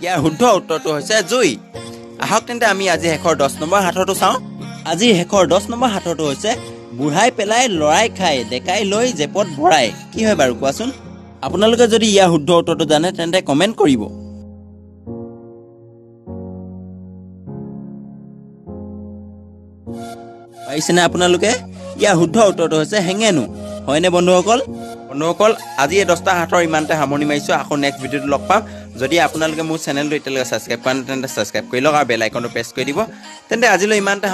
ইয়াৰ শুদ্ধ উত্তৰটো হৈছে জুই আহক তেন্তে আমি আজি শেষৰ 10 নম্বৰ হাতৰটো চাওঁ আজি শেষৰ 10 নম্বৰ হাতৰটো হৈছে বুঢ়াই পেলাই লৰাই খাই ডেকাই লৈ জেপত ভৰাই কি হয় বাৰু কোৱাচোন আপোনালোকে যদি ইয়াৰ শুদ্ধ উত্তৰটো জানে তেন্তে কমেন্ট কৰিব পাইছেনে আপোনালোকে ইয়াৰ শুদ্ধ উত্তৰটো হৈছে হেঙেনু হয়নে বন্ধুসকল আজি এই 10টা হাতৰ ইমানতে সামৰণি মাৰিছো আকৌ নেক্সট ভিডিঅ'ত লগ পাম যদি আপোনালোকে মোৰ চেনেলটো এতিয়ালৈকে সাবস্ক্ৰাইব কৰা নাই তেন্তে সাবস্ক্ৰাইব কৰি লওক আৰু বেল আইকনটো প্ৰেছ কৰি দিব তেন্তে আজিলৈ ইমানতে